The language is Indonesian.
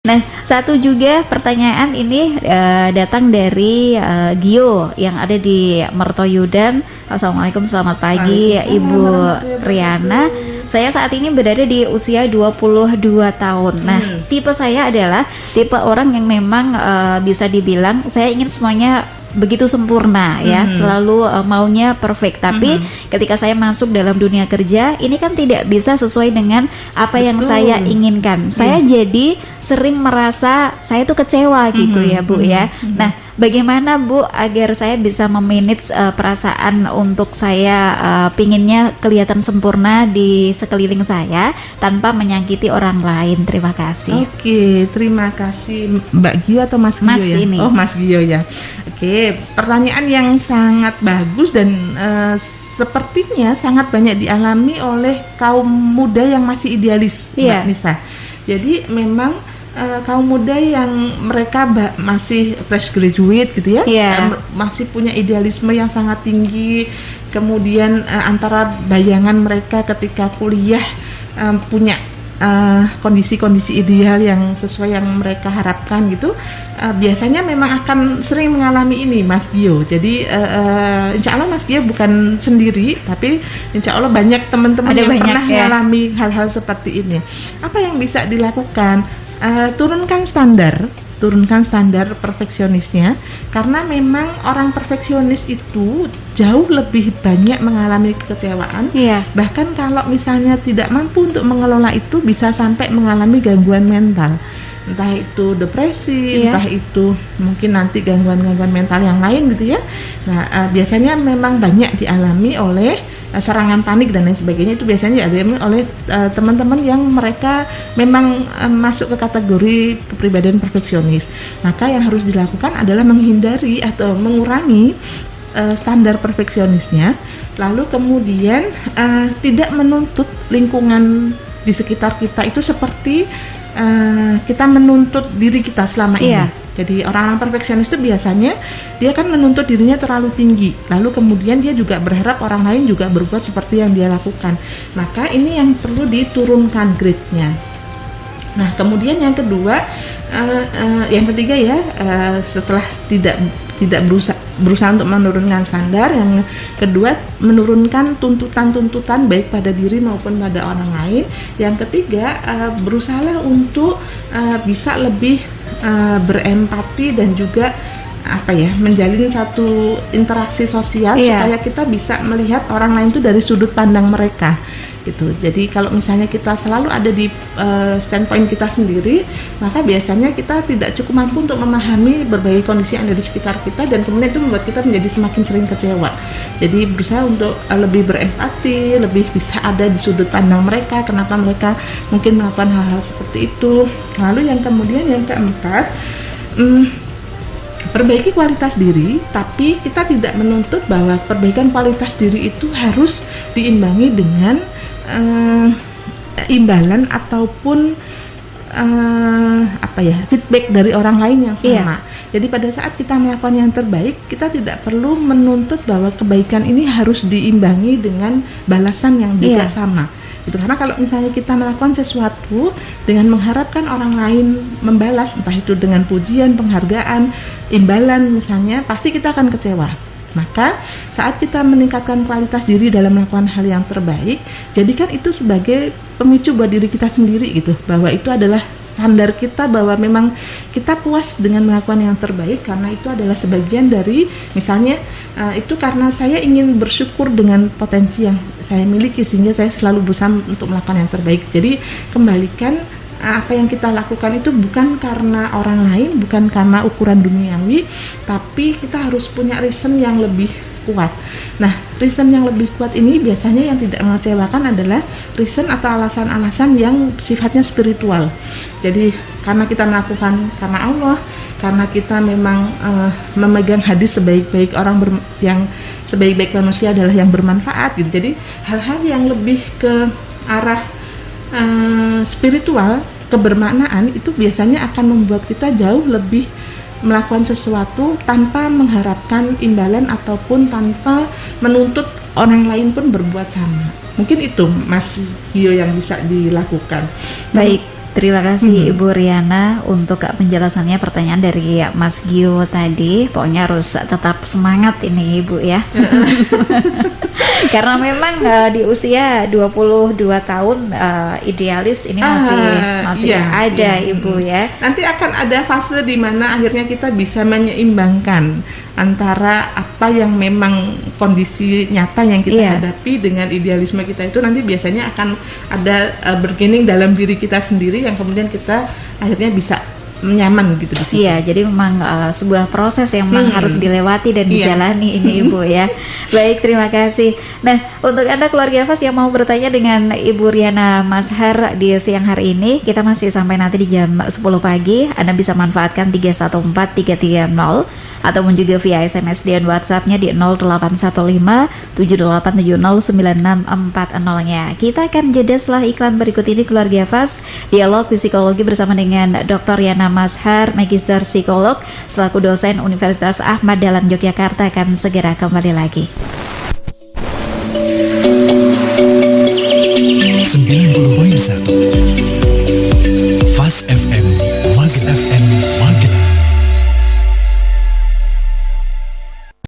Nah, satu juga pertanyaan ini datang dari Gio yang ada di Mertoyudan. Assalamualaikum, selamat pagi Ibu Riana. Saya saat ini berada di usia 22 tahun. Nah, tipe saya adalah tipe orang yang memang bisa dibilang saya ingin semuanya begitu sempurna ya, selalu maunya perfect. Tapi ketika saya masuk dalam dunia kerja, ini kan tidak bisa sesuai dengan apa yang saya inginkan. Saya jadi sering merasa saya tuh kecewa gitu ya Bu ya. Nah, bagaimana Bu agar saya bisa memanage perasaan untuk saya pinginnya kelihatan sempurna di sekeliling saya tanpa menyakiti orang lain? Terima kasih. Oke, terima kasih Mbak Gio atau Mas Gio Mas ya? ini. Oh, Mas Gio ya. Oke, pertanyaan yang sangat bagus dan sepertinya sangat banyak dialami oleh kaum muda yang masih idealis, Mbak Nisa. Jadi memang kaum muda yang mereka masih fresh graduate gitu ya, masih punya idealisme yang sangat tinggi. Kemudian antara bayangan mereka ketika kuliah punya kondisi-kondisi ideal yang sesuai yang mereka harapkan gitu, biasanya memang akan sering mengalami ini Mas Gio. Jadi insya Allah Mas Gio bukan sendiri, tapi insya Allah banyak teman-teman yang pernah mengalami hal-hal seperti ini. Apa yang bisa dilakukan? Turunkan standar perfeksionisnya, karena memang orang perfeksionis itu jauh lebih banyak mengalami kekecewaan. Bahkan kalau misalnya tidak mampu untuk mengelola itu, bisa sampai mengalami gangguan mental, entah itu depresi, entah itu mungkin nanti gangguan-gangguan mental yang lain gitu ya. Nah, biasanya memang banyak dialami oleh serangan panik dan lain sebagainya. Itu biasanya dialami oleh teman-teman yang mereka memang masuk ke kategori kepribadian perfeksionis. Maka yang harus dilakukan adalah menghindari atau mengurangi standar perfeksionisnya, lalu kemudian tidak menuntut lingkungan di sekitar kita itu seperti kita menuntut diri kita selama ini. Jadi orang-orang perfeksionis itu biasanya dia kan menuntut dirinya terlalu tinggi, lalu kemudian dia juga berharap orang lain juga berbuat seperti yang dia lakukan. Maka ini yang perlu diturunkan grade-nya. Nah, kemudian yang kedua, yang ketiga ya, setelah tidak berusaha untuk menurunkan standar, yang kedua menurunkan tuntutan-tuntutan baik pada diri maupun pada orang lain. Yang ketiga, berusahalah untuk bisa lebih berempati dan juga menjalin satu interaksi sosial supaya kita bisa melihat orang lain itu dari sudut pandang mereka gitu. Jadi kalau misalnya kita selalu ada di standpoint kita sendiri, maka biasanya kita tidak cukup mampu untuk memahami berbagai kondisi yang ada di sekitar kita, dan kemudian itu membuat kita menjadi semakin sering kecewa. Jadi berusaha untuk lebih berempati, lebih bisa ada di sudut pandang mereka, kenapa mereka mungkin melakukan hal-hal seperti itu. Lalu yang kemudian yang keempat, perbaiki kualitas diri, tapi kita tidak menuntut bahwa perbaikan kualitas diri itu harus diimbangi dengan imbalan ataupun feedback dari orang lain yang sama. Jadi pada saat kita melakukan yang terbaik, kita tidak perlu menuntut bahwa kebaikan ini harus diimbangi dengan balasan yang juga sama. Gitu. Karena kalau misalnya kita melakukan sesuatu dengan mengharapkan orang lain membalas, entah itu dengan pujian, penghargaan, imbalan misalnya, pasti kita akan kecewa. Maka saat kita meningkatkan kualitas diri dalam melakukan hal yang terbaik, jadikan itu sebagai pemicu buat diri kita sendiri gitu, bahwa itu adalah standar kita, bahwa memang kita puas dengan melakukan yang terbaik karena itu adalah sebagian dari, misalnya itu karena saya ingin bersyukur dengan potensi yang saya miliki sehingga saya selalu berusaha untuk melakukan yang terbaik. Jadi kembalikan apa yang kita lakukan itu bukan karena orang lain, bukan karena ukuran duniawi, tapi kita harus punya reason yang lebih kuat. Nah, reason yang lebih kuat ini biasanya yang tidak mengecewakan adalah reason atau alasan-alasan yang sifatnya spiritual. Jadi karena kita melakukan karena Allah, karena kita memang memegang hadis sebaik-baik yang sebaik-baik manusia adalah yang bermanfaat gitu. Jadi hal-hal yang lebih ke arah spiritual, kebermaknaan, itu biasanya akan membuat kita jauh lebih melakukan sesuatu tanpa mengharapkan imbalan ataupun tanpa menuntut orang lain pun berbuat sama. Mungkin itu Mas Gio yang bisa dilakukan. Baik. Terima kasih Ibu Riana untuk penjelasannya pertanyaan dari Mas Gio tadi. Pokoknya harus tetap semangat ini Ibu ya. Karena memang di usia 22 tahun idealis ini masih ada Ibu ya. Nanti akan ada fase di mana akhirnya kita bisa menyeimbangkan antara apa yang memang kondisi nyata yang kita hadapi dengan idealisme kita itu nanti biasanya akan ada bergening dalam diri kita sendiri yang kemudian kita akhirnya bisa nyaman gitu di situ. Iya, jadi memang sebuah proses yang memang harus dilewati dan dijalani ini Ibu ya. Baik, terima kasih. Nah, untuk Anda keluarga Fas yang mau bertanya dengan Ibu Riana Mazhar di siang hari ini, kita masih sampai nanti di jam 10 pagi. Anda bisa manfaatkan 314330 ataupun juga via SMS dan WhatsApp-nya di 087578709640-nya. Kita akan jeda setelah iklan berikut ini keluarga Fas. Dialog Psikologi bersama dengan Dr. Riana Mazhar, Magister Psikolog selaku dosen Universitas Ahmad Dahlan Yogyakarta akan segera kembali lagi. 90.1 Fas FM, Fas FM.